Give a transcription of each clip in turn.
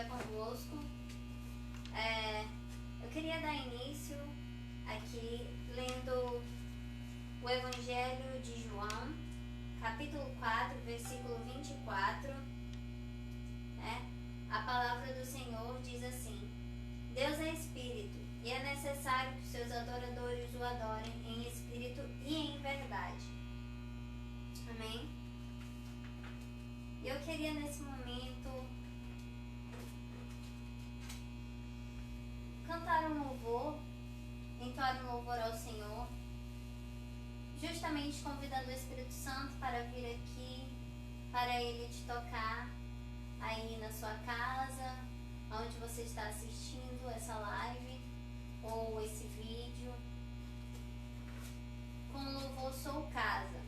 esteja convosco. Eu queria dar início aqui lendo o Evangelho de João, capítulo 4, versículo 24. A palavra do Senhor diz assim: Deus é Espírito, e é necessário que seus adoradores o adorem em Espírito e em verdade. Amém? Eu queria nesse momento cantar um louvor, entoar um louvor ao Senhor, justamente convidando o Espírito Santo para vir aqui, para Ele te tocar aí na sua casa, onde você está assistindo essa live ou esse vídeo, com o louvor Sou Casa.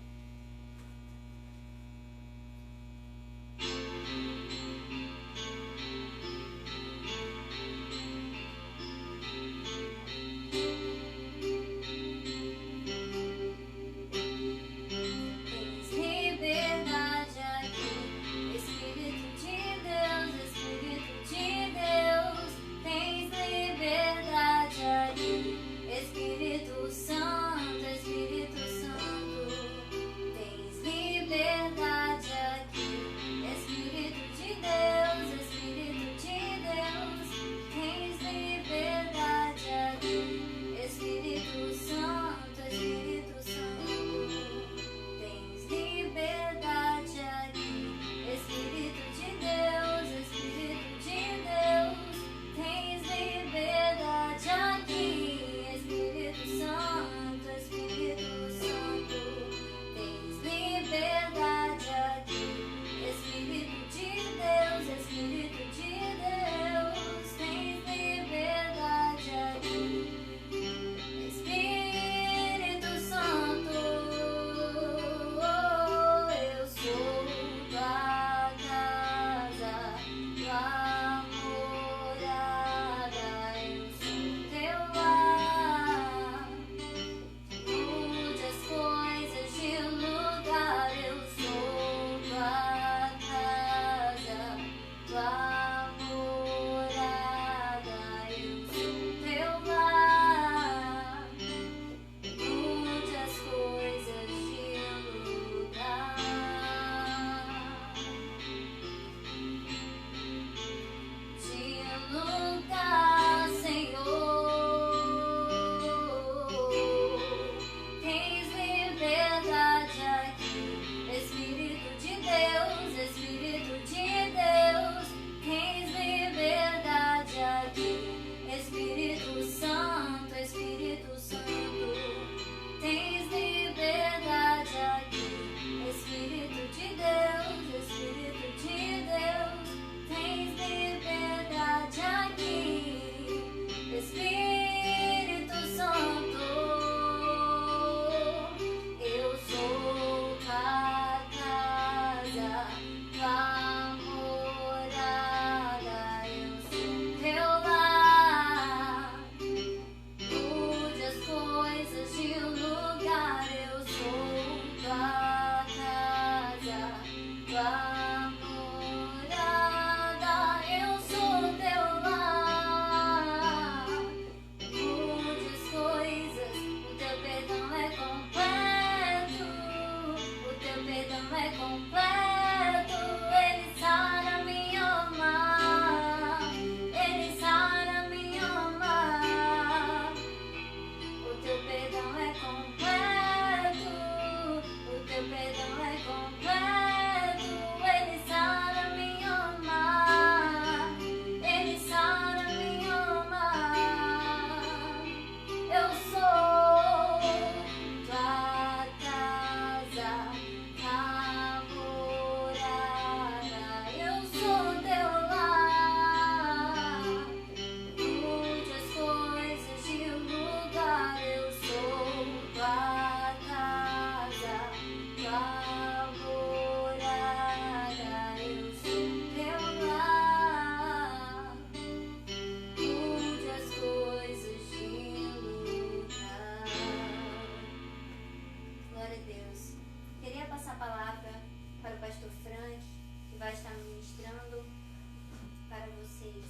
para vocês.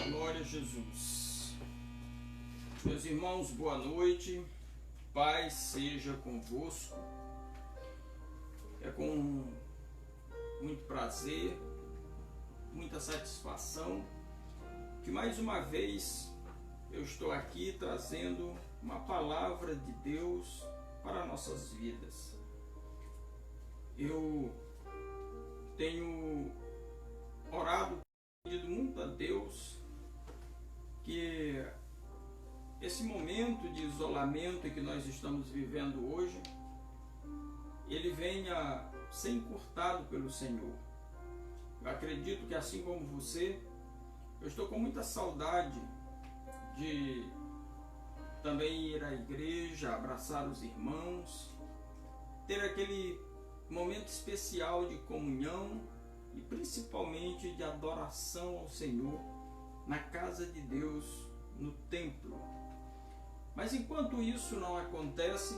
Glória a Jesus. Meus irmãos, boa noite. Paz seja convosco. É com muito prazer, muita satisfação que mais uma vez eu estou aqui trazendo uma palavra de Deus para nossas vidas. Eu tenho orado, pedido muito a Deus que esse momento de isolamento que nós estamos vivendo hoje, ele venha ser encurtado pelo Senhor. Eu acredito que, assim como você, eu estou com muita saudade de também ir à igreja, abraçar os irmãos, ter aquele momento especial de comunhão e principalmente de adoração ao Senhor na casa de Deus, no templo. Mas enquanto isso não acontece,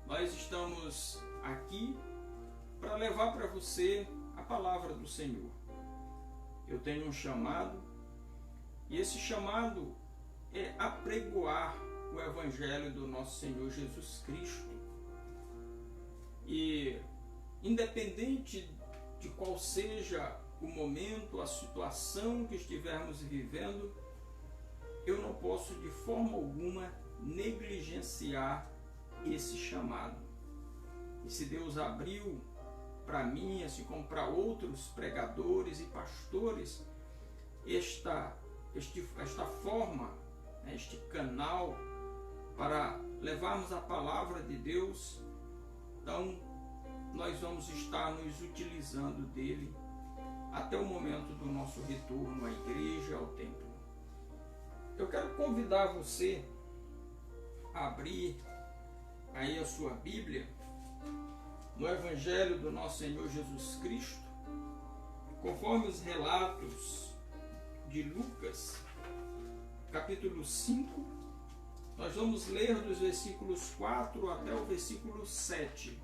nós estamos aqui para levar para você a palavra do Senhor. Eu tenho um chamado, e esse chamado é apregoar o Evangelho do nosso Senhor Jesus Cristo. E independente de qual seja o momento, a situação que estivermos vivendo, eu não posso de forma alguma negligenciar esse chamado. E se Deus abriu para mim, assim como para outros pregadores e pastores, esta forma, este canal para levarmos a palavra de Deus, então nós vamos estar nos utilizando dele até o momento do nosso retorno à igreja, ao templo. Eu quero convidar você a abrir aí a sua Bíblia no Evangelho do nosso Senhor Jesus Cristo, conforme os relatos de Lucas, capítulo 5, nós vamos ler dos versículos 4 até o versículo 7.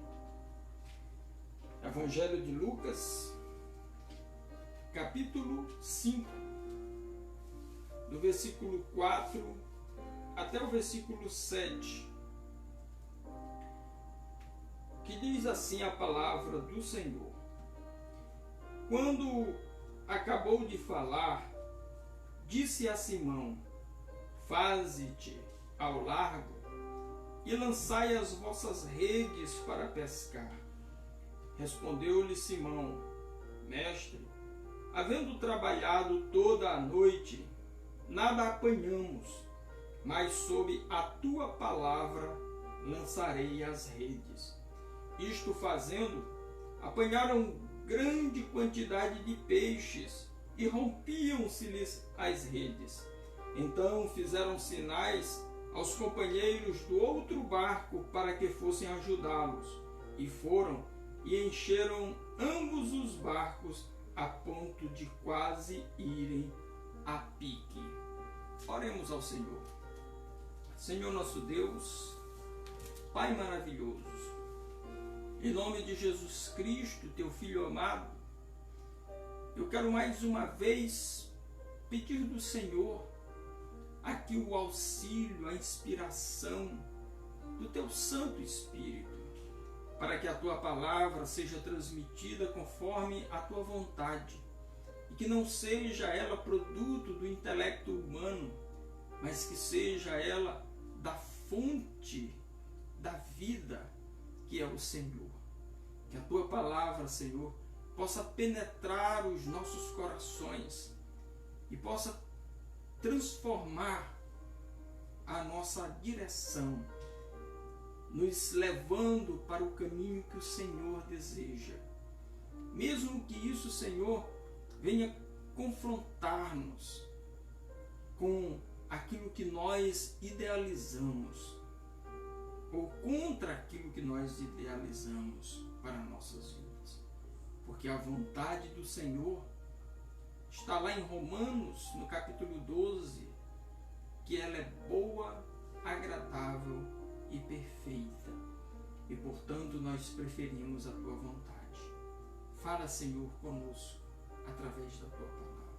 Evangelho de Lucas, capítulo 5, do versículo 4 até o versículo 7, que diz assim a palavra do Senhor. Quando acabou de falar, disse a Simão: faze-te ao largo e lançai as vossas redes para pescar. Respondeu-lhe Simão: mestre, havendo trabalhado toda a noite, nada apanhamos, mas sob a tua palavra lançarei as redes. Isto fazendo, apanharam grande quantidade de peixes e rompiam-se-lhes as redes. Então fizeram sinais aos companheiros do outro barco para que fossem ajudá-los, e foram e encheram ambos os barcos a ponto de quase irem a pique. Oremos ao Senhor. Senhor nosso Deus, Pai maravilhoso, em nome de Jesus Cristo, teu Filho amado, eu quero mais uma vez pedir do Senhor aqui o auxílio, a inspiração do teu Santo Espírito, para que a tua palavra seja transmitida conforme a tua vontade, e que não seja ela produto do intelecto humano, mas que seja ela da fonte da vida, que é o Senhor. Que a tua palavra, Senhor, possa penetrar os nossos corações e possa transformar a nossa direção, nos levando para o caminho que o Senhor deseja. Mesmo que isso, Senhor, venha confrontar-nos com aquilo que nós idealizamos, ou contra aquilo que nós idealizamos para nossas vidas. Porque a vontade do Senhor está lá em Romanos, no capítulo 12, que ela é boa, agradável e perfeita. E, portanto, nós preferimos a tua vontade. Fala, Senhor, conosco. através da tua palavra,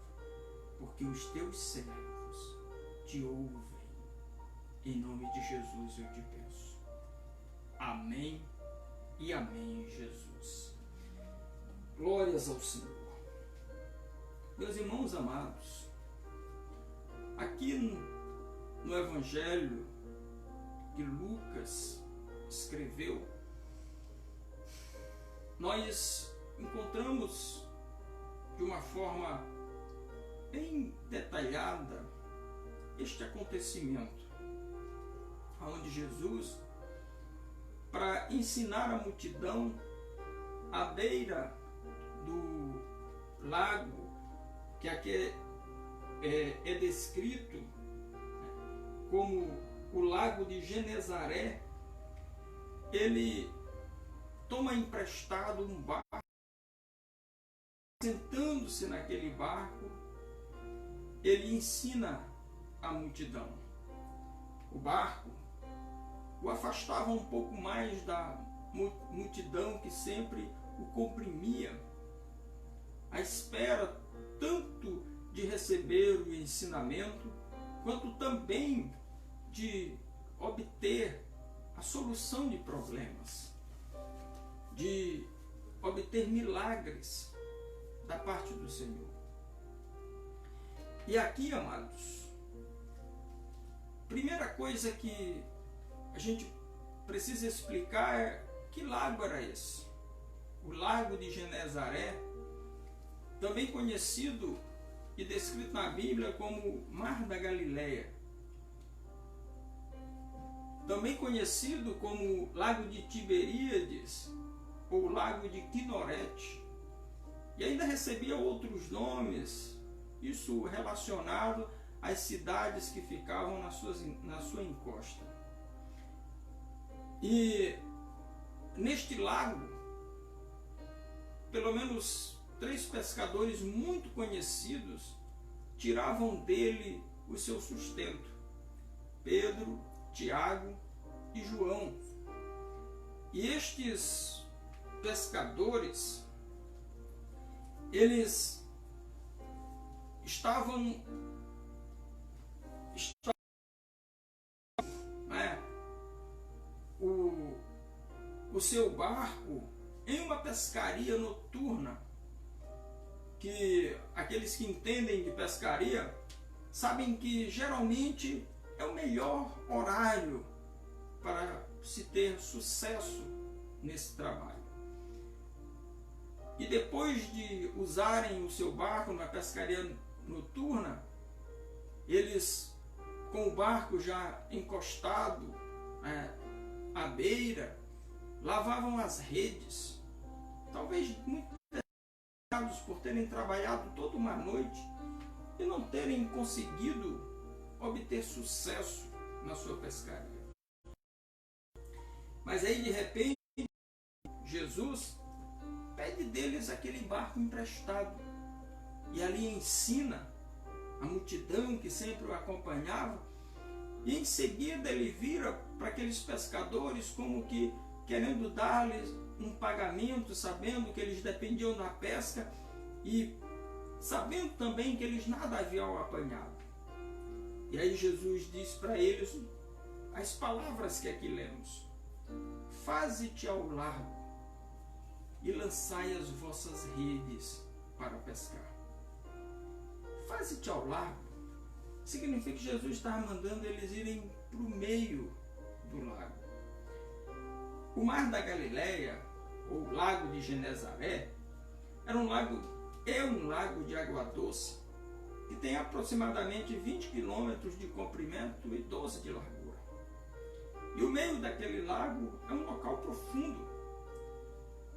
porque os teus servos te ouvem. Em nome de Jesus eu te peço. Amém e amém, Jesus. Glórias ao Senhor. Meus irmãos amados, aqui no Evangelho que Lucas escreveu, nós encontramos de uma forma bem detalhada este acontecimento, onde Jesus, para ensinar a multidão à beira do lago, que aqui é descrito como o lago de Genezaré, ele toma emprestado um barco. Sentando-se naquele barco, ele ensina a multidão. O barco o afastava um pouco mais da multidão que sempre o comprimia, à espera tanto de receber o ensinamento, quanto também de obter a solução de problemas, de obter milagres da parte do Senhor. E aqui, amados, primeira coisa que a gente precisa explicar é que lago era esse. O lago de Genezaré, também conhecido e descrito na Bíblia como Mar da Galileia, também conhecido como Lago de Tiberíades ou Lago de Quinorete, e ainda recebia outros nomes, isso relacionado às cidades que ficavam na sua encosta. E neste lago, pelo menos 3 pescadores muito conhecidos tiravam dele o seu sustento: Pedro, Tiago e João. E estes pescadores, eles estavam o seu barco em uma pescaria noturna, que aqueles que entendem de pescaria sabem que geralmente é o melhor horário para se ter sucesso nesse trabalho. E depois de usarem o seu barco na pescaria noturna, eles, com o barco já encostado à beira, lavavam as redes, talvez muito pesados por terem trabalhado toda uma noite e não terem conseguido obter sucesso na sua pescaria. Mas aí, de repente, Jesus pede deles aquele barco emprestado e ali ensina a multidão que sempre o acompanhava, e em seguida ele vira para aqueles pescadores como que querendo dar-lhes um pagamento, sabendo que eles dependiam da pesca e sabendo também que eles nada haviam apanhado. E aí Jesus diz para eles as palavras que aqui lemos: faze-te ao largo e lançai as vossas redes para pescar. Faze-te ao largo significa que Jesus estava mandando eles irem para o meio do lago. O Mar da Galileia, ou Lago de Genezaré, é um lago de água doce, que tem aproximadamente 20 quilômetros de comprimento e 12 de largura. E o meio daquele lago é um local profundo.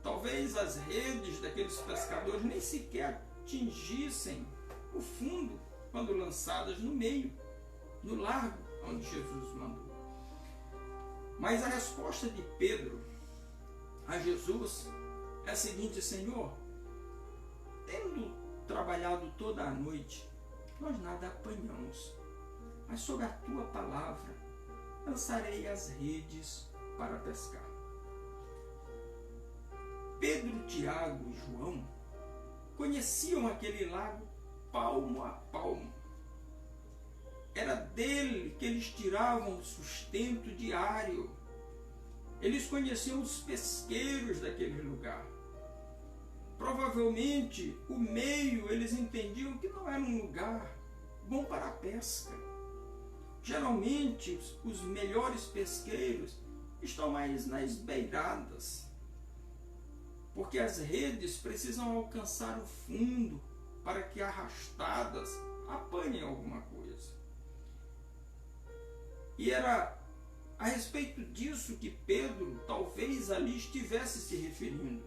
Talvez as redes daqueles pescadores nem sequer atingissem o fundo quando lançadas no meio, no largo onde Jesus mandou. Mas a resposta de Pedro a Jesus é a seguinte: Senhor, tendo trabalhado toda a noite, nós nada apanhamos, mas sob a tua palavra lançarei as redes para pescar. Pedro, Tiago e João conheciam aquele lago palmo a palmo. Era dele que eles tiravam o sustento diário. Eles conheciam os pesqueiros daquele lugar. Provavelmente, o meio eles entendiam que não era um lugar bom para a pesca. Geralmente, os melhores pesqueiros estão mais nas beiradas, porque as redes precisam alcançar o fundo para que arrastadas apanhem alguma coisa. E era a respeito disso que Pedro talvez ali estivesse se referindo.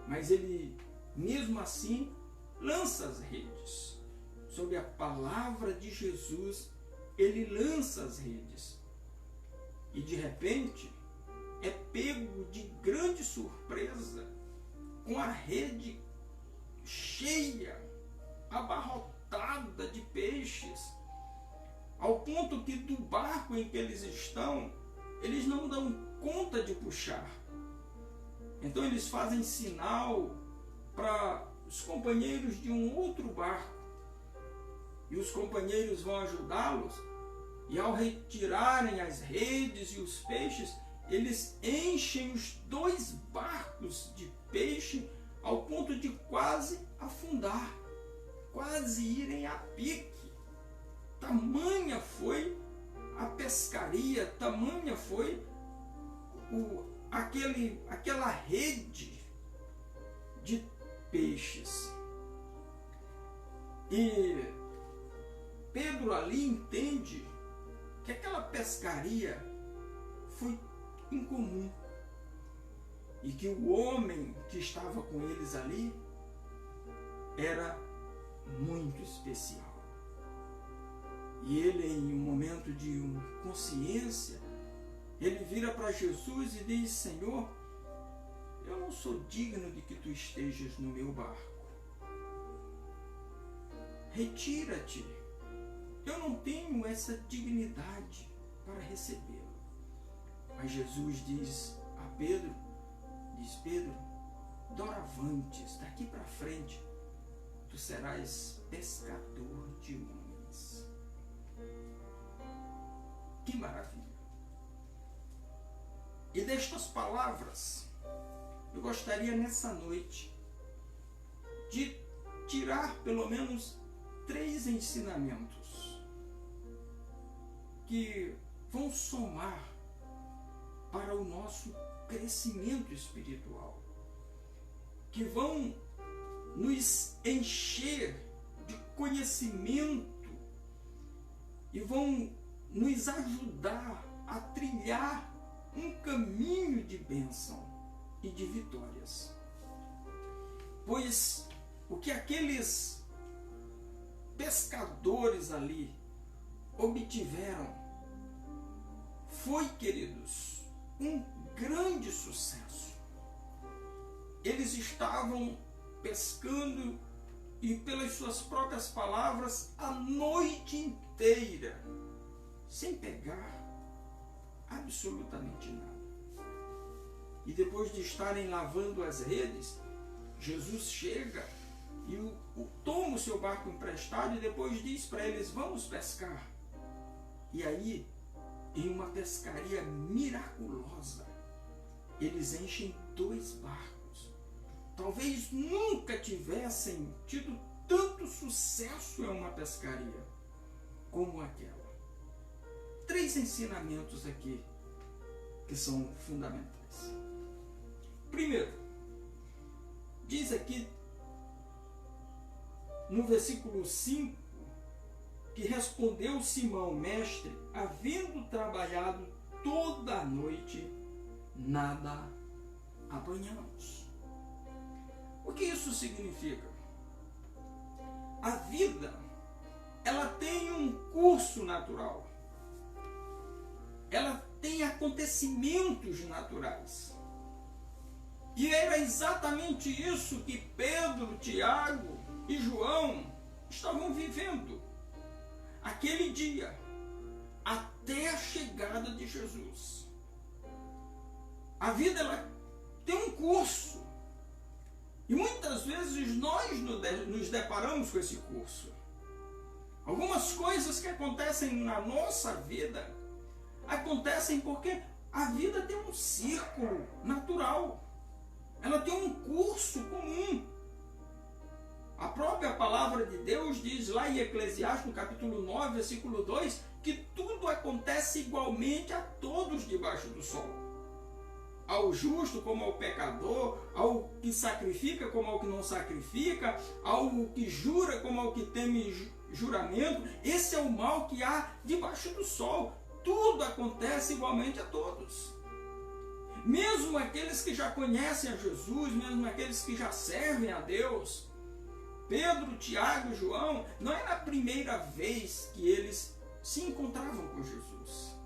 Mas ele, mesmo assim, lança as redes. Sob a palavra de Jesus, ele lança as redes. E de repente, é pego de grande surpresa, com a rede cheia, abarrotada de peixes, ao ponto que do barco em que eles estão, eles não dão conta de puxar. Então eles fazem sinal para os companheiros de um outro barco, e os companheiros vão ajudá-los, e ao retirarem as redes e os peixes, eles enchem os 2 barcos de peixe ao ponto de quase afundar, quase irem a pique. Tamanha foi a pescaria, tamanha foi aquela rede de peixes. E Pedro ali entende que aquela pescaria foi incomum e que o homem que estava com eles ali era muito especial. E ele, em um momento de consciência, ele vira para Jesus e diz: Senhor, eu não sou digno de que tu estejas no meu barco. Retira-te. Eu não tenho essa dignidade para recebê-lo. Mas Jesus diz a Pedro, Pedro, doravante, daqui para frente, tu serás pescador de homens. Que maravilha! E destas palavras, eu gostaria nessa noite de tirar pelo menos 3 ensinamentos que vão somar para o nosso crescimento espiritual, que vão nos encher de conhecimento e vão nos ajudar a trilhar um caminho de bênção e de vitórias. Pois o que aqueles pescadores ali obtiveram foi, queridos, um grande sucesso. Eles estavam pescando, e pelas suas próprias palavras, a noite inteira, sem pegar absolutamente nada. E depois de estarem lavando as redes, Jesus chega e toma o seu barco emprestado e depois diz para eles: vamos pescar. E aí, em uma pescaria miraculosa, eles enchem 2 barcos. Talvez nunca tivessem tido tanto sucesso em uma pescaria como aquela. 3 ensinamentos aqui que são fundamentais. Primeiro, diz aqui no versículo 5 que respondeu Simão: mestre, havendo trabalhado toda a noite, nada apanhamos. O que isso significa? A vida, ela tem um curso natural. Ela tem acontecimentos naturais. E era exatamente isso que Pedro, Tiago e João estavam vivendo aquele dia, até a chegada de Jesus. A vida, ela tem um curso. E muitas vezes nós nos deparamos com esse curso. Algumas coisas que acontecem na nossa vida acontecem porque a vida tem um círculo natural. Ela tem um curso comum. A própria palavra de Deus diz lá em Eclesiastes, no capítulo 9, versículo 2, que tudo acontece igualmente a todos debaixo do sol. Ao justo como ao pecador, ao que sacrifica como ao que não sacrifica, ao que jura como ao que teme juramento. Esse é o mal que há debaixo do sol. Tudo acontece igualmente a todos. Mesmo aqueles que já conhecem a Jesus, mesmo aqueles que já servem a Deus, Pedro, Tiago e João, não era a primeira vez que eles se encontravam com Jesus.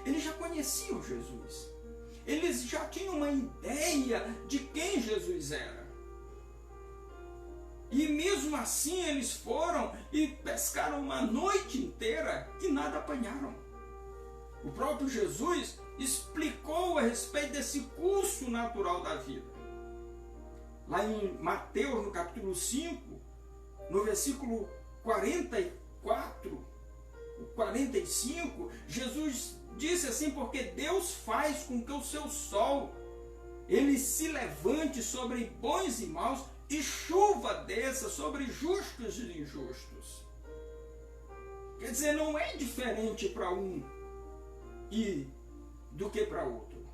Eles já conheciam Jesus. Eles já tinham uma ideia de quem Jesus era. E mesmo assim eles foram e pescaram uma noite inteira e nada apanharam. O próprio Jesus explicou a respeito desse curso natural da vida. Lá em Mateus, no capítulo 5, no versículo 44, 45, Jesus disse assim: porque Deus faz com que o seu sol ele se levante sobre bons e maus e chuva desça sobre justos e injustos. Quer dizer, não é diferente para um e do que para outro.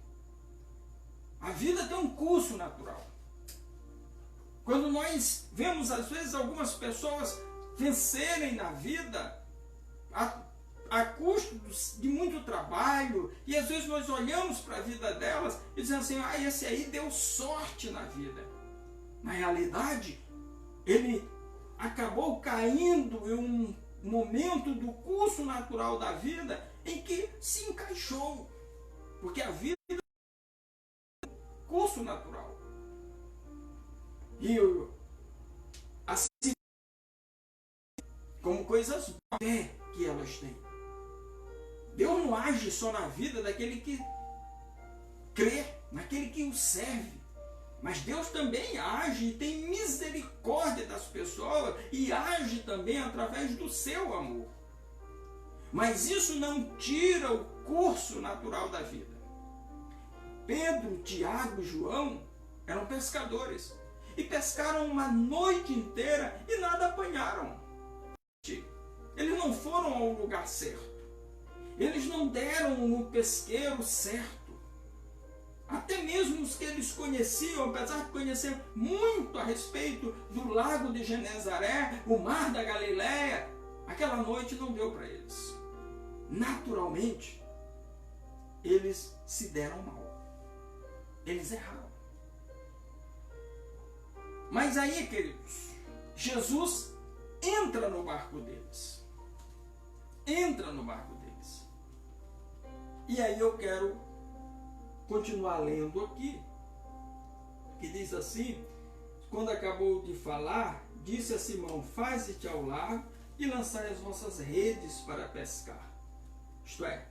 A vida tem um curso natural. Quando nós vemos às vezes algumas pessoas vencerem na vida a custo de muito trabalho, e às vezes nós olhamos para a vida delas e dizemos assim: ah, esse aí deu sorte na vida. Na realidade, ele acabou caindo em um momento do curso natural da vida em que se encaixou, porque a vida é um curso natural. E assim, como coisas boas que elas têm. Deus não age só na vida daquele que crê, naquele que o serve. Mas Deus também age e tem misericórdia das pessoas e age também através do seu amor. Mas isso não tira o curso natural da vida. Pedro, Tiago e João eram pescadores e pescaram uma noite inteira e nada apanharam. Eles não foram ao lugar certo. Eles não deram no pesqueiro certo. Até mesmo os que eles conheciam, apesar de conhecer muito a respeito do lago de Genezaré, o mar da Galileia, aquela noite não deu para eles. Naturalmente, eles se deram mal. Eles erraram. Mas aí, queridos, Jesus entra no barco deles. Entra no barco deles. E aí eu quero continuar lendo aqui, que diz assim: quando acabou de falar, disse a Simão: faze-te ao largo e lançai as vossas redes para pescar. Isto é,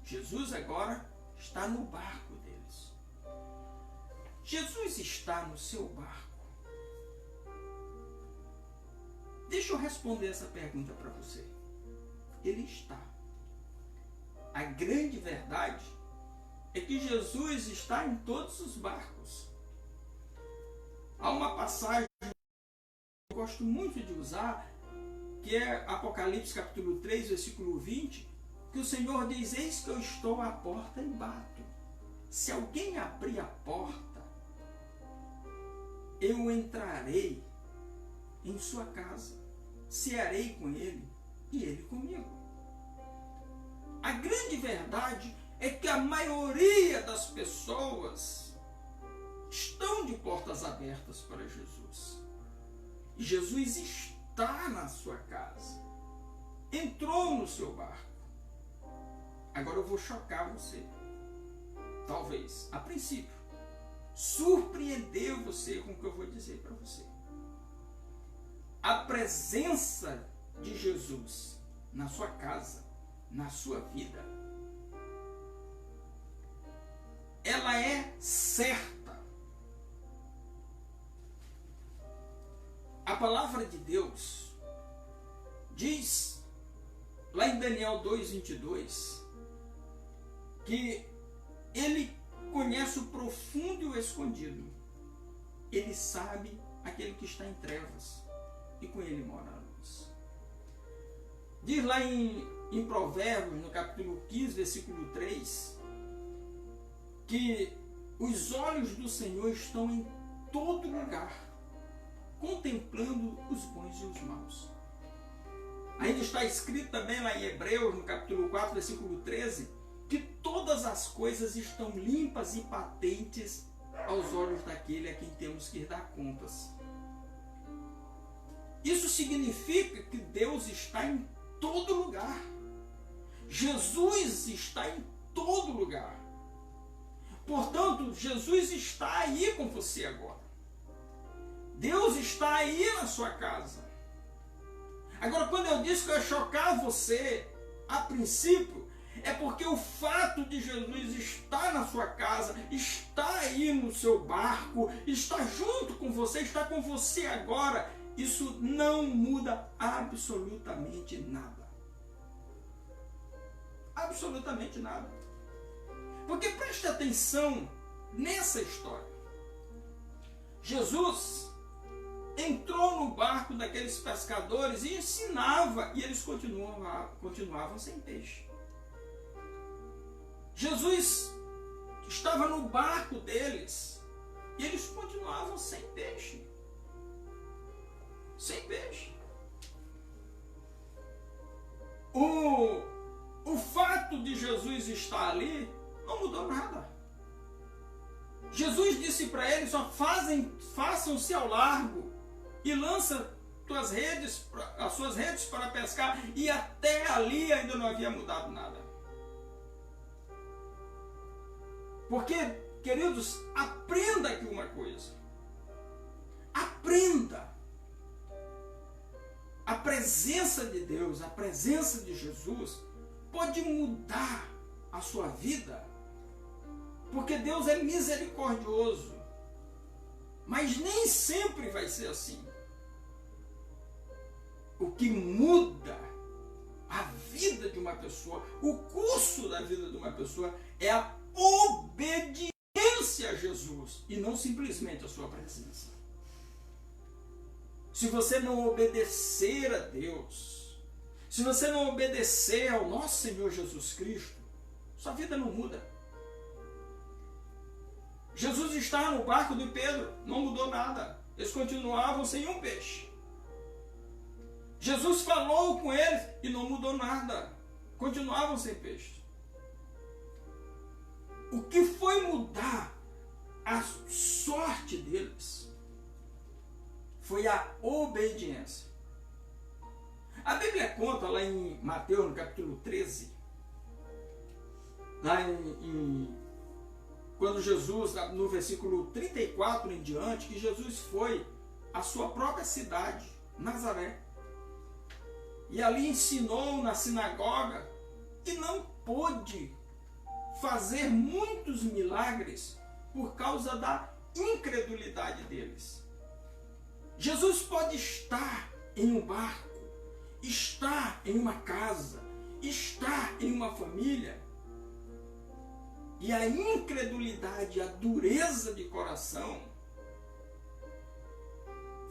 Jesus agora está no barco deles. Jesus está no seu barco. Deixa eu responder essa pergunta para você. Ele está. A grande verdade é que Jesus está em todos os barcos. Há uma passagem que eu gosto muito de usar, que é Apocalipse capítulo 3, versículo 20, que o Senhor diz: eis que eu estou à porta e bato. Se alguém abrir a porta, eu entrarei em sua casa, cearei com ele e ele comigo. A grande verdade é que a maioria das pessoas estão de portas abertas para Jesus. E Jesus está na sua casa. Entrou no seu barco. Agora eu vou chocar você. Talvez, a princípio, surpreender você com o que eu vou dizer para você. A presença de Jesus na sua casa, na sua vida, ela é certa. palavra de Deus diz, lá em Daniel 2:22, que ele conhece o profundo e o escondido. Ele sabe aquele que está em trevas, e com ele mora a luz. Diz lá em Provérbios, no capítulo 15, versículo 3, que os olhos do Senhor estão em todo lugar, contemplando os bons e os maus. Ainda está escrito também lá em Hebreus, no capítulo 4, versículo 13, que todas as coisas estão limpas e patentes aos olhos daquele a quem temos que dar contas. Isso significa que Deus está em todo lugar. Jesus está em todo lugar. Portanto, Jesus está aí com você agora. Deus está aí na sua casa. Agora, quando eu disse que eu ia chocar você, a princípio, é porque o fato de Jesus estar na sua casa, está aí no seu barco, está junto com você, está com você agora, isso não muda absolutamente nada. Absolutamente nada. Porque preste atenção nessa história. Jesus entrou no barco daqueles pescadores e ensinava, e eles continuavam sem peixe. Jesus estava no barco deles e eles continuavam sem peixe. Sem peixe. O fato de Jesus estar ali não mudou nada. Jesus disse para eles: só façam-se ao largo e lança as suas redes para pescar, e até ali ainda não havia mudado nada. Porque, queridos, aprenda aqui uma coisa. Aprenda. A presença de Deus, a presença de Jesus pode mudar a sua vida, porque Deus é misericordioso, mas nem sempre vai ser assim. O que muda a vida de uma pessoa, o curso da vida de uma pessoa, é a obediência a Jesus e não simplesmente a sua presença. Se você não obedecer a Deus, se você não obedecer ao nosso Senhor Jesus Cristo, sua vida não muda. Jesus está no barco de Pedro, não mudou nada. Eles continuavam sem um peixe. Jesus falou com eles e não mudou nada. Continuavam sem peixe. O que foi mudar a sorte deles foi a obediência. A Bíblia conta lá em Mateus, no capítulo 13, lá quando Jesus, no versículo 34 em diante, que Jesus foi à sua própria cidade, Nazaré, e ali ensinou na sinagoga e não pôde fazer muitos milagres por causa da incredulidade deles. Jesus pode estar em um barco, estar em uma casa, estar em uma família, e a incredulidade, a dureza de coração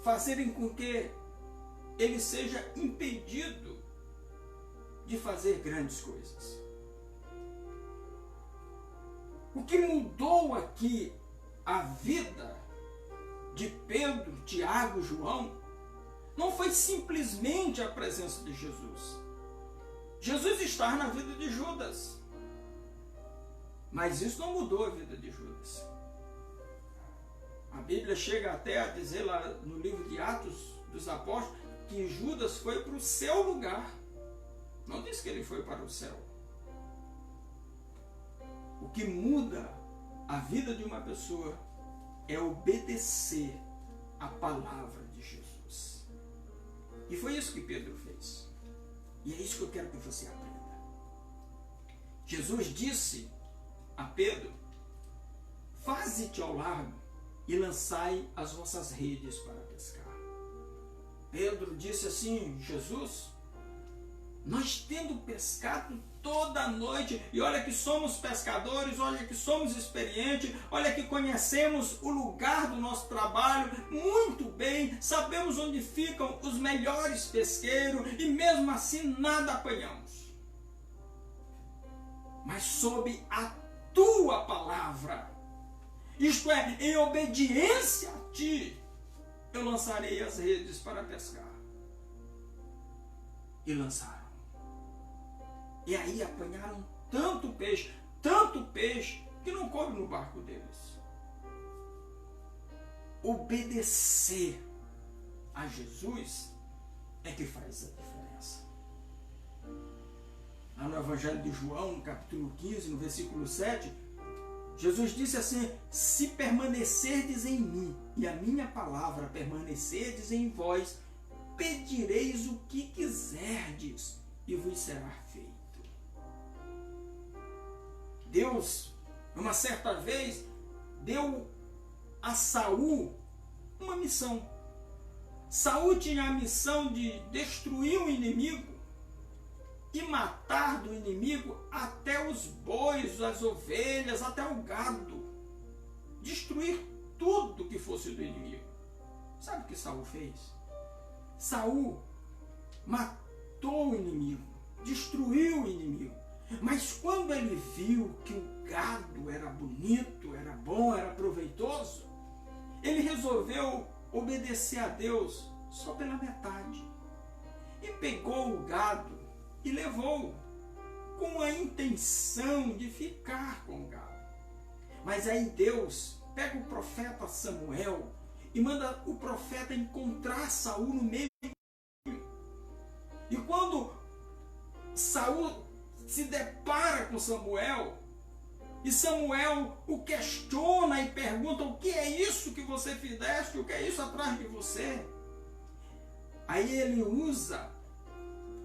fazerem com que ele seja impedido de fazer grandes coisas. O que mudou aqui a vida de Pedro, Tiago, João, não foi simplesmente a presença de Jesus. Jesus está na vida de Judas, mas isso não mudou a vida de Judas. A Bíblia chega até a dizer lá no livro de Atos dos Apóstolos que Judas foi para o seu lugar. Não diz que ele foi para o céu. O que muda a vida de uma pessoa é obedecer a palavra de Jesus. E foi isso que Pedro fez. E é isso que eu quero que você aprenda. Jesus disse a Pedro: faze-te ao largo e lançai as vossas redes para pescar. Pedro disse assim: Jesus, nós tendo pescado toda a noite, e olha que somos pescadores, olha que somos experientes, olha que conhecemos o lugar do nosso trabalho muito bem, sabemos onde ficam os melhores pesqueiros, e mesmo assim nada apanhamos. Mas sob a tua palavra, isto é, em obediência a ti, eu lançarei as redes para pescar. E lançaram. E aí apanharam tanto peixe, que não coube no barco deles. Obedecer a Jesus é que faz a diferença. Lá no Evangelho de João, no capítulo 15, no versículo 7, Jesus disse assim: se permanecerdes em mim e a minha palavra permanecerdes em vós, pedireis o que quiserdes e vos será feito. Deus, uma certa vez, deu a Saul uma missão. Saul tinha a missão de destruir o inimigo e matar do inimigo até os bois, as ovelhas, até o gado. Destruir tudo que fosse do inimigo. Sabe o que Saul fez? Saul matou o inimigo, destruiu o inimigo. Mas quando ele viu que o gado era bonito, era bom, era proveitoso, ele resolveu obedecer a Deus só pela metade. E pegou o gado e levou com a intenção de ficar com o gado. Mas aí Deus pega o profeta Samuel e manda o profeta encontrar Saul no meio. E quando Saul se depara com Samuel, e Samuel o questiona e pergunta: o que é isso que você fizeste? O que é isso atrás de você? Aí ele usa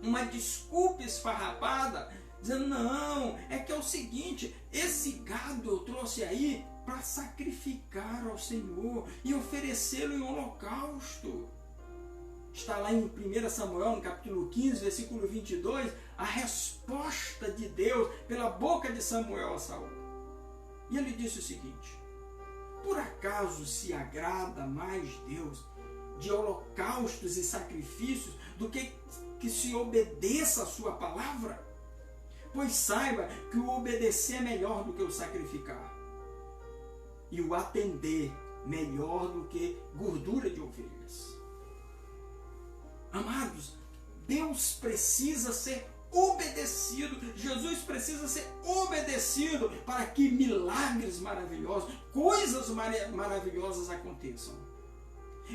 uma desculpa esfarrapada, dizendo: não, é que é o seguinte, esse gado eu trouxe aí para sacrificar ao Senhor e oferecê-lo em holocausto. Está lá em 1 Samuel, no capítulo 15, versículo 22, a resposta de Deus pela boca de Samuel a Saul. E ele disse o seguinte: por acaso se agrada mais Deus de holocaustos e sacrifícios do que se obedeça a sua palavra? Pois saiba que o obedecer é melhor do que o sacrificar, e o atender melhor do que gordura de ovelhas. Amados, Deus precisa ser obedecido, Jesus precisa ser obedecido para que milagres maravilhosos, coisas maravilhosas aconteçam.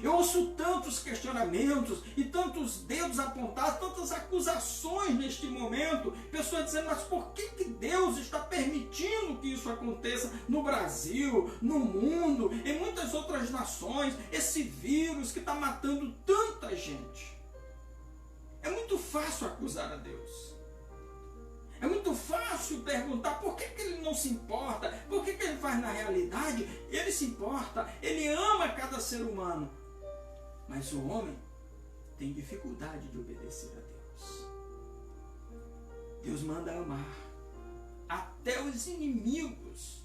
Eu ouço tantos questionamentos e tantos dedos apontados, tantas acusações neste momento, pessoas dizendo: mas por que Deus está permitindo que isso aconteça no Brasil, no mundo, em muitas outras nações, esse vírus que está matando tanta gente? É muito fácil acusar a Deus. É muito fácil perguntar por que ele não se importa, por que ele faz. Na realidade, ele se importa, ele ama cada ser humano. Mas o homem tem dificuldade de obedecer a Deus. Deus manda amar até os inimigos,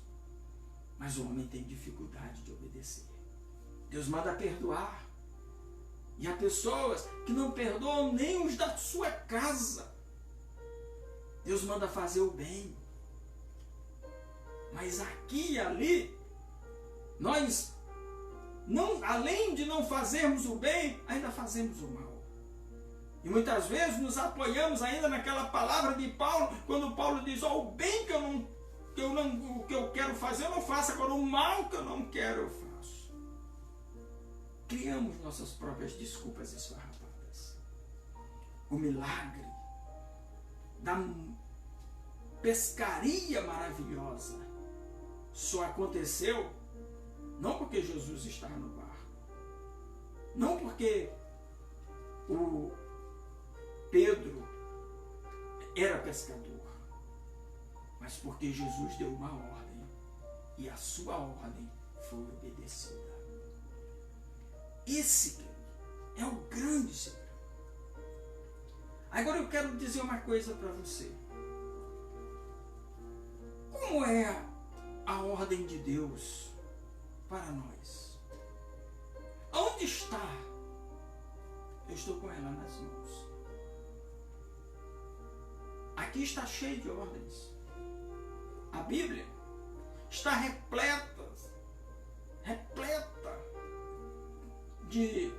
mas o homem tem dificuldade de obedecer. Deus manda perdoar, e há pessoas que não perdoam nem os da sua casa. Deus manda fazer o bem, mas aqui e ali, nós, não, além de não fazermos o bem, ainda fazemos o mal. E muitas vezes nos apoiamos ainda naquela palavra de Paulo, quando Paulo diz: o bem que eu quero fazer eu não faço, agora o mal que eu não quero eu faço. Criamos nossas próprias desculpas esfarrapadas. O milagre da pescaria maravilhosa só aconteceu não porque Jesus estava no barco, não porque o Pedro era pescador, mas porque Jesus deu uma ordem e a sua ordem foi obedecida. Esse É o grande segredo. Agora eu quero dizer uma coisa para você. Como é a ordem de Deus para nós? Onde está? Eu estou com ela nas mãos. Aqui está cheio de ordens. A Bíblia está repleta de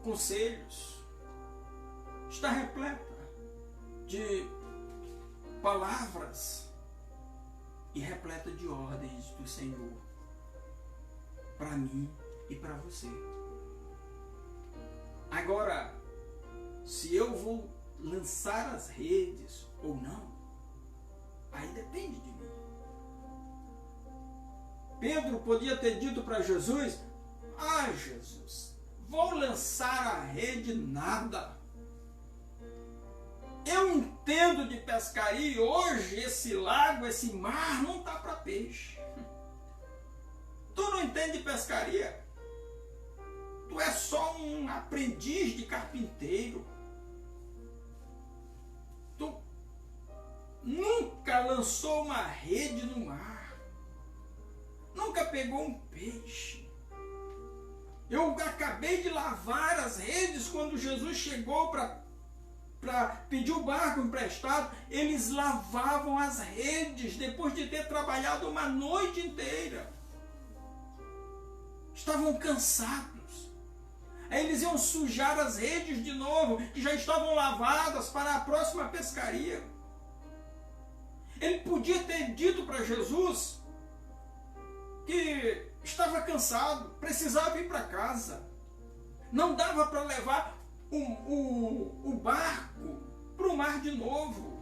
conselhos, está repleta de palavras e repleta de ordens do Senhor para mim e para você. Agora, se eu vou lançar as redes ou não, aí depende de mim. Pedro podia ter dito para Jesus: ah, Jesus, vou lançar a rede nada. Eu entendo de pescaria e hoje esse lago, esse mar não está para peixe. Tu não entende de pescaria? Tu é só um aprendiz de carpinteiro. Tu nunca lançou uma rede no mar. Nunca pegou um peixe. Eu acabei de lavar as redes quando Jesus chegou para pedir o barco emprestado. Eles lavavam as redes depois de ter trabalhado uma noite inteira. Estavam cansados. Aí eles iam sujar as redes de novo, que já estavam lavadas para a próxima pescaria. Ele podia ter dito para Jesus que estava cansado, precisava ir para casa. Não dava para levar o barco para o mar de novo.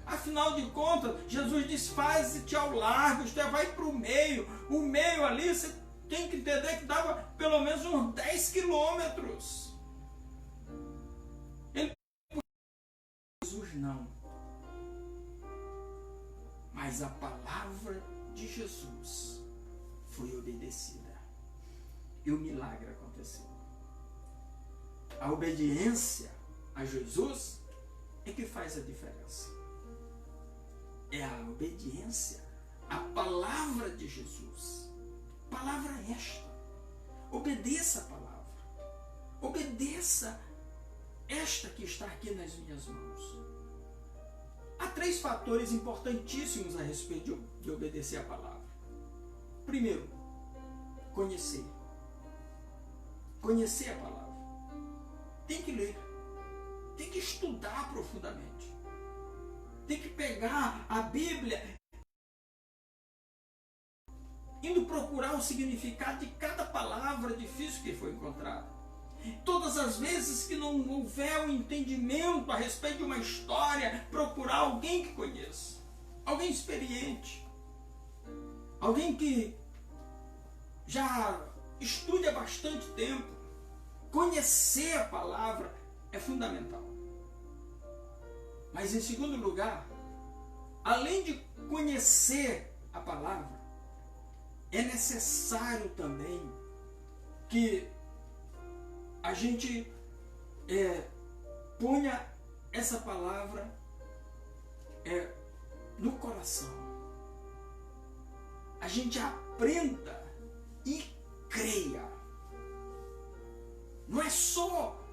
Afinal de contas, Jesus diz: faze-te ao largo, isto é, vai para o meio. O meio ali, você tem que entender que dava pelo menos uns 10 quilômetros. Jesus não. Mas a palavra de Jesus foi obedecida. E o milagre aconteceu. A obediência a Jesus é que faz a diferença. É a obediência à palavra de Jesus. Palavra esta. Obedeça a palavra. Obedeça esta que está aqui nas minhas mãos. Há 3 fatores importantíssimos a respeito de obedecer a palavra. Primeiro, conhecer. Conhecer a palavra. Tem que ler. Tem que estudar profundamente. Tem que pegar a Bíblia, indo procurar o significado de cada palavra difícil que foi encontrada. Todas as vezes que não houver um entendimento a respeito de uma história, procurar alguém que conheça, alguém experiente, alguém que já estude há bastante tempo. Conhecer a palavra é fundamental. Mas em segundo lugar, além de conhecer a palavra, é necessário também que a gente ponha essa palavra no coração. A gente aprenda e creia. Não é só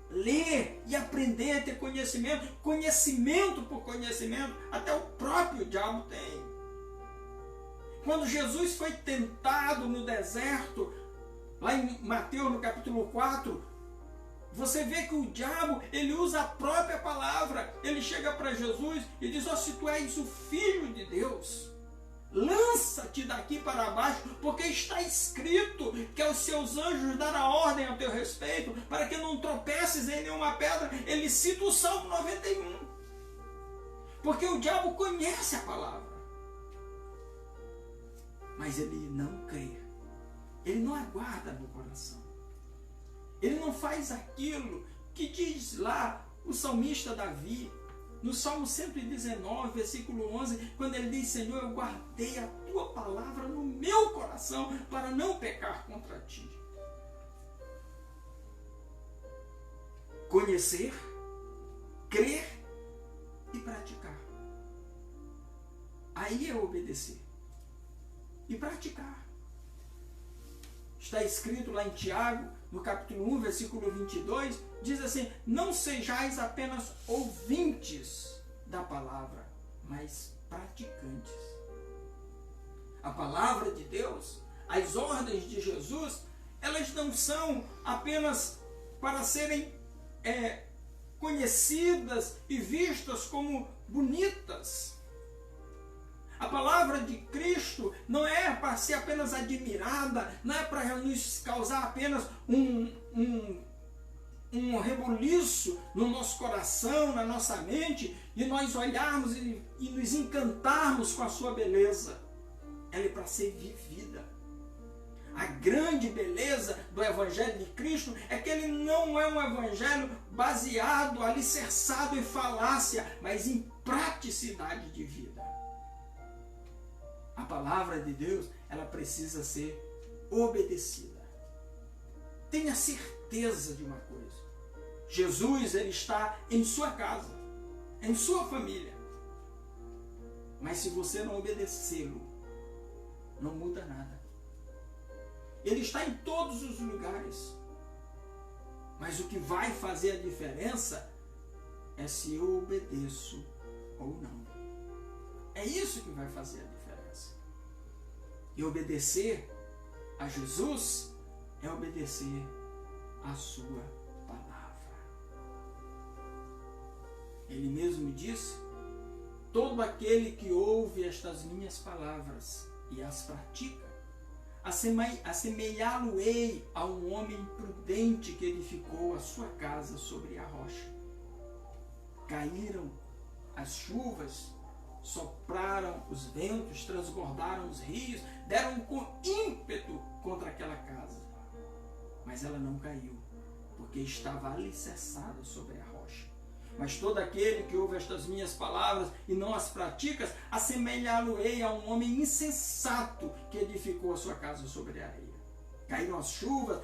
ler e aprender, ter conhecimento. Conhecimento por conhecimento, até o próprio diabo tem. Quando Jesus foi tentado no deserto, lá em Mateus, no capítulo 4, você vê que o diabo, ele usa a própria palavra. Ele chega para Jesus e diz: se tu és o Filho de Deus, lança-te daqui para baixo, porque está escrito que aos seus anjos dará ordem ao teu respeito, para que não tropeces em nenhuma pedra. Ele cita o Salmo 91. Porque o diabo conhece a palavra, mas ele não crê. Ele não aguarda no coração. Ele não faz aquilo que diz lá o salmista Davi, no Salmo 119, versículo 11, quando ele diz: Senhor, eu guardei a tua palavra no meu coração para não pecar contra ti. conhecer, crer e praticar. Aí é obedecer e praticar. Está escrito lá em Tiago, no capítulo 1, versículo 22, diz assim: não sejais apenas ouvintes da palavra, mas praticantes. A palavra de Deus, as ordens de Jesus, elas não são apenas para serem conhecidas e vistas como bonitas. A palavra de Cristo não é para ser apenas admirada, não é para nos causar apenas um rebuliço no nosso coração, na nossa mente, e nós olharmos e nos encantarmos com a sua beleza. Ela é para ser vivida. A grande beleza do Evangelho de Cristo é que ele não é um evangelho baseado, alicerçado em falácia, mas em praticidade de vida. A palavra de Deus, ela precisa ser obedecida. Tenha certeza de uma coisa: Jesus, ele está em sua casa, em sua família. Mas se você não obedecê-lo, não muda nada. Ele está em todos os lugares. Mas o que vai fazer a diferença é se eu obedeço ou não. É isso que vai fazer a diferença. E obedecer a Jesus é obedecer a sua palavra. Ele mesmo disse: todo aquele que ouve estas minhas palavras e as pratica, assemelhá-lo-ei a um homem prudente que edificou a sua casa sobre a rocha. Caíram as chuvas, sopraram os ventos, transbordaram os rios, deram com ímpeto contra aquela casa. Mas ela não caiu, porque estava alicerçada sobre a rocha. Mas todo aquele que ouve estas minhas palavras e não as pratica, assemelhá-lo-ei a um homem insensato que edificou a sua casa sobre a areia. Caíram as chuvas,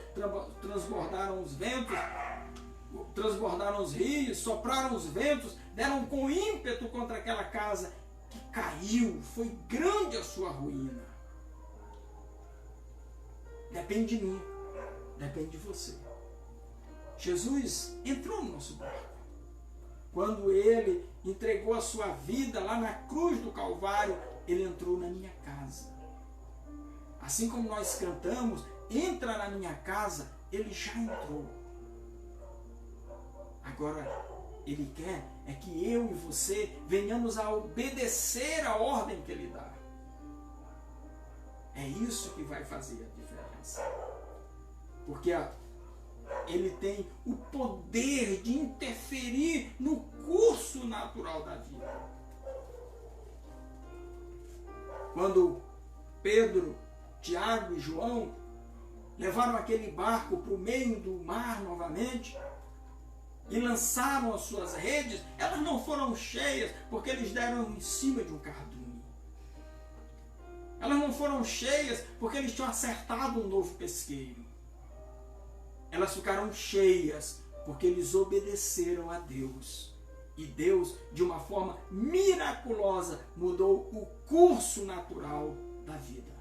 transbordaram os ventos, transbordaram os rios, sopraram os ventos, deram com ímpeto contra aquela casa, que caiu. Foi grande a sua ruína. Depende de mim, depende de você. Jesus entrou no nosso barco. Quando ele entregou a sua vida lá na cruz do Calvário, ele entrou na minha casa. Assim como nós cantamos, entra na minha casa, ele já entrou. Agora, ele quer é que eu e você venhamos a obedecer a ordem que ele dá. É isso que vai fazer a diferença. Porque ele tem o poder de interferir no curso natural da vida. Quando Pedro, Tiago e João levaram aquele barco para o meio do mar novamente e lançaram as suas redes, elas não foram cheias porque eles deram em cima de um cardume. Elas não foram cheias porque eles tinham acertado um novo pesqueiro. Elas ficaram cheias porque eles obedeceram a Deus. E Deus, de uma forma miraculosa, mudou o curso natural da vida.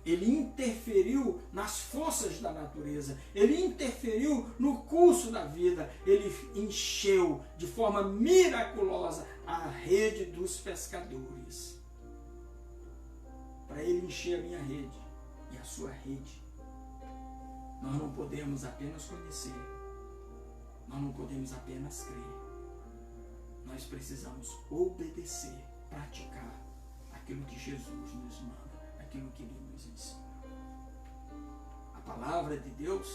Ele interferiu nas forças da natureza. Ele interferiu no curso da vida. Ele encheu de forma miraculosa a rede dos pescadores. Para ele encher a minha rede e a sua rede, nós não podemos apenas conhecer. Nós não podemos apenas crer. Nós precisamos obedecer, praticar aquilo que Jesus nos manda, aquilo que Ele nos ensina. A palavra de Deus,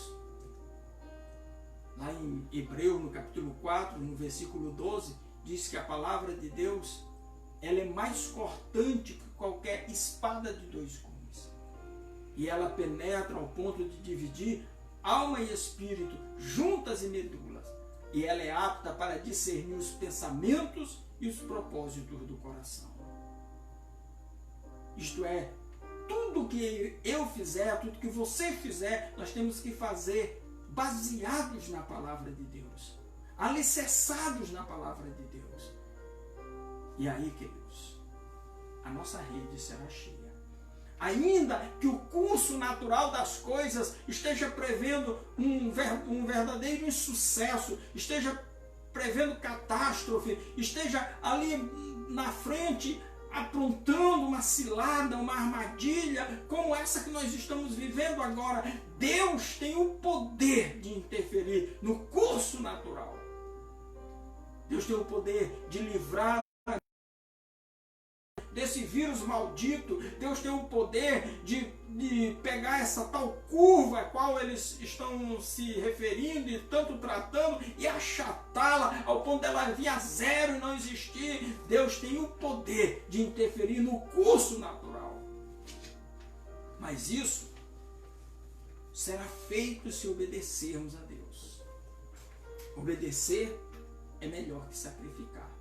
lá em Hebreus, no capítulo 4, no versículo 12, diz que a palavra de Deus, ela é mais cortante que qualquer espada de dois gumes. E ela penetra ao ponto de dividir alma e espírito, juntas e medulas. E ela é apta para discernir os pensamentos e os propósitos do coração. Isto é, tudo que eu fizer, tudo que você fizer, nós temos que fazer baseados na palavra de Deus, alicerçados na palavra de Deus. E aí, queridos, a nossa rede será cheia. Ainda que o curso natural das coisas esteja prevendo um verdadeiro insucesso, esteja prevendo catástrofe, esteja ali na frente aprontando uma cilada, uma armadilha, como essa que nós estamos vivendo agora, Deus tem o poder de interferir no curso natural. Deus tem o poder de livrar desse vírus maldito. Deus tem o poder de pegar essa tal curva a qual eles estão se referindo e tanto tratando e achatá-la ao ponto dela vir a zero e não existir. Deus tem o poder de interferir no curso natural. Mas isso será feito se obedecermos a Deus. Obedecer é melhor que sacrificar.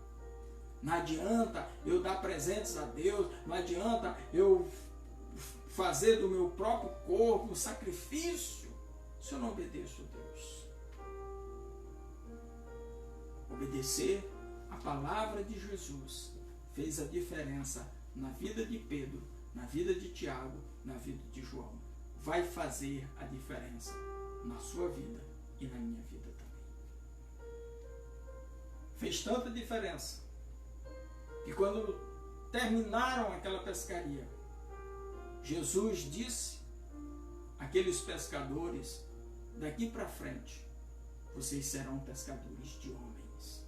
Não adianta eu dar presentes a Deus, não adianta eu fazer do meu próprio corpo um sacrifício se eu não obedeço a Deus. Obedecer a palavra de Jesus fez a diferença na vida de Pedro, na vida de Tiago, na vida de João. Vai fazer a diferença na sua vida e na minha vida também. Fez tanta diferença que quando terminaram aquela pescaria, Jesus disse àqueles pescadores: daqui para frente, vocês serão pescadores de homens.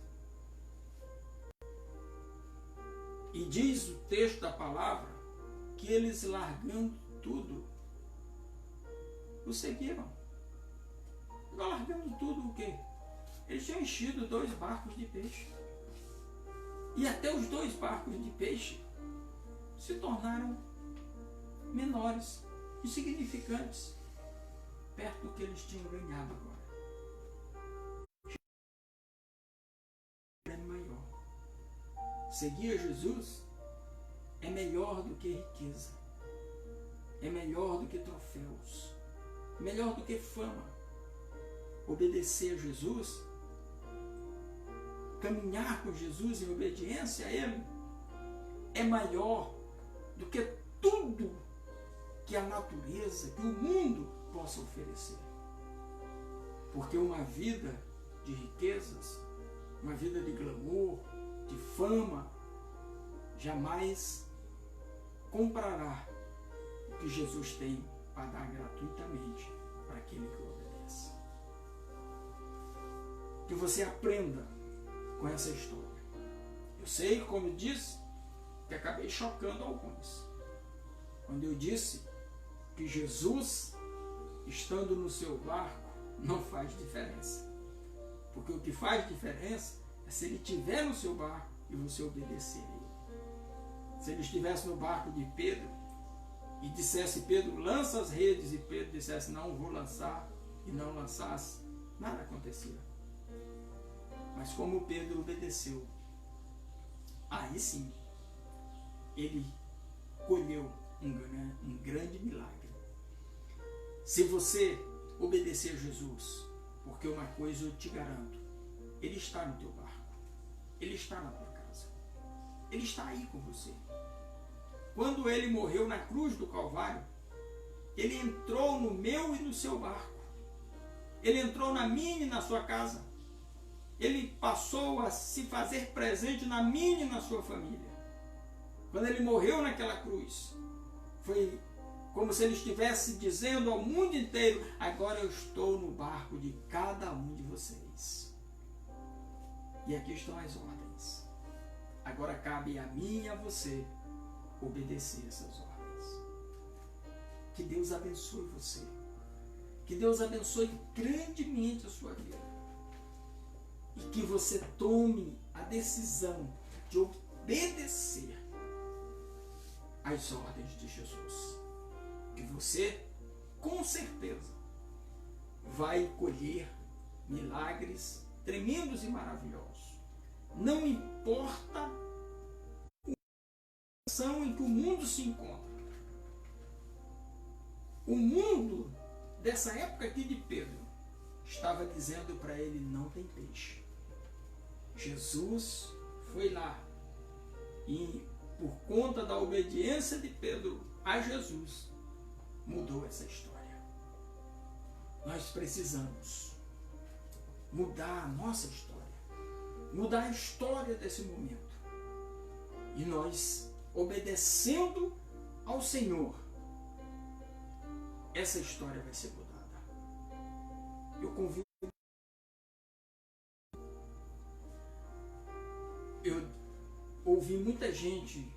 E diz o texto da palavra que eles, largando tudo, o seguiram. Largando tudo o quê? Eles tinham enchido 2 barcos de peixe. E até os 2 barcos de peixe se tornaram menores, insignificantes, perto do que eles tinham ganhado agora. É maior. Seguir a Jesus é melhor do que riqueza, é melhor do que troféus, é melhor do que fama. Obedecer a Jesus, caminhar com Jesus em obediência a Ele, é maior do que tudo que a natureza, que o mundo possa oferecer. Porque uma vida de riquezas, uma vida de glamour, de fama, jamais comprará o que Jesus tem para dar gratuitamente para aquele que o obedece. Que você aprenda com essa história. Eu sei, como eu disse, que acabei chocando alguns. Quando eu disse que Jesus, estando no seu barco, não faz diferença. Porque o que faz diferença é se ele estiver no seu barco e você obedecer a ele. Se ele estivesse no barco de Pedro e dissesse: Pedro, lança as redes, e Pedro dissesse: não vou lançar, e não lançasse, nada acontecia. Mas como Pedro obedeceu, aí sim, ele colheu um grande milagre. Se você obedecer a Jesus, porque uma coisa eu te garanto, Ele está no teu barco, Ele está na tua casa, Ele está aí com você. Quando Ele morreu na cruz do Calvário, Ele entrou no meu e no seu barco, Ele entrou na minha e na sua casa, Ele passou a se fazer presente na minha e na sua família. Quando Ele morreu naquela cruz, foi como se Ele estivesse dizendo ao mundo inteiro: agora eu estou no barco de cada um de vocês. E aqui estão as ordens. Agora cabe a mim e a você obedecer essas ordens. Que Deus abençoe você. Que Deus abençoe grandemente a sua vida. E que você tome a decisão de obedecer às ordens de Jesus. Que você, com certeza, vai colher milagres tremendos e maravilhosos. Não importa a situação em que o mundo se encontra. O mundo dessa época aqui de Pedro estava dizendo para ele: não tem peixe. Jesus foi lá e, por conta da obediência de Pedro a Jesus, mudou essa história. Nós precisamos mudar a nossa história, mudar a história desse momento. E nós, obedecendo ao Senhor, essa história vai ser mudada. Eu convido. Eu ouvi muita gente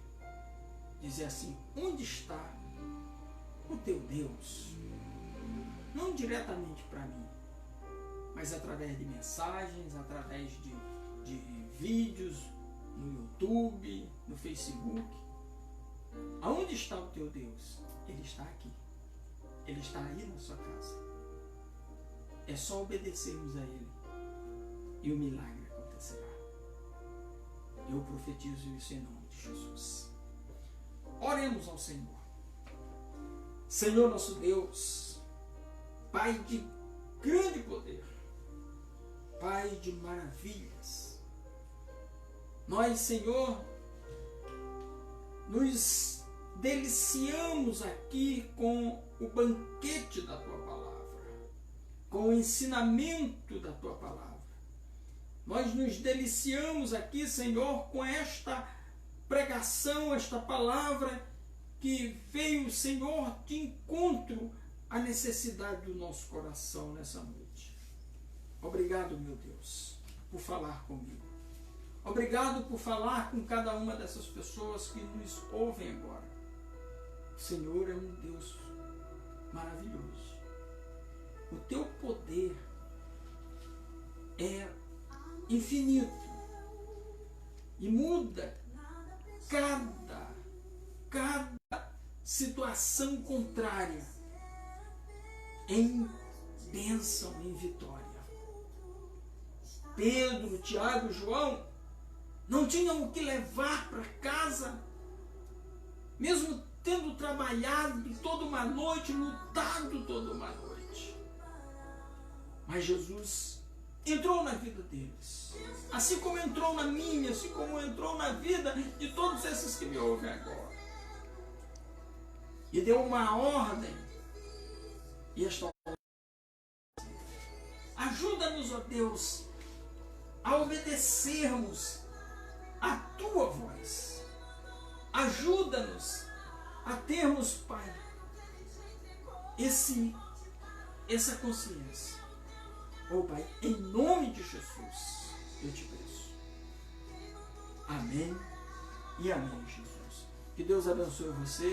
dizer assim: onde está o teu Deus? Não diretamente para mim, mas através de mensagens, através de vídeos no YouTube, no Facebook. Aonde está o teu Deus? Ele está aqui. Ele está aí na sua casa. É só obedecermos a Ele e o milagre acontecerá. Eu profetizo isso em nome de Jesus. Oremos ao Senhor. Senhor nosso Deus, Pai de grande poder, Pai de maravilhas, nós, Senhor, nos deliciamos aqui com o banquete da Tua Palavra, com o ensinamento da Tua Palavra. Nós nos deliciamos aqui, Senhor, com esta pregação, esta palavra que veio, Senhor, de encontro à necessidade do nosso coração nessa noite. Obrigado, meu Deus, por falar comigo. Obrigado por falar com cada uma dessas pessoas que nos ouvem agora. O Senhor é um Deus maravilhoso. O Teu poder é infinito e muda cada situação contrária em bênção, em vitória. Pedro, Tiago e João não tinham o que levar para casa, mesmo tendo trabalhado toda uma noite, lutado toda uma noite. Mas Jesus entrou na vida deles, assim como entrou na minha, assim como entrou na vida de todos esses que me ouvem agora. E deu uma ordem, e esta ordem: ajuda-nos, ó Deus, a obedecermos a Tua voz. Ajuda-nos a termos, Pai, essa consciência. Oh, Pai, em nome de Jesus, eu te peço. Amém e amém, Jesus. Que Deus abençoe você.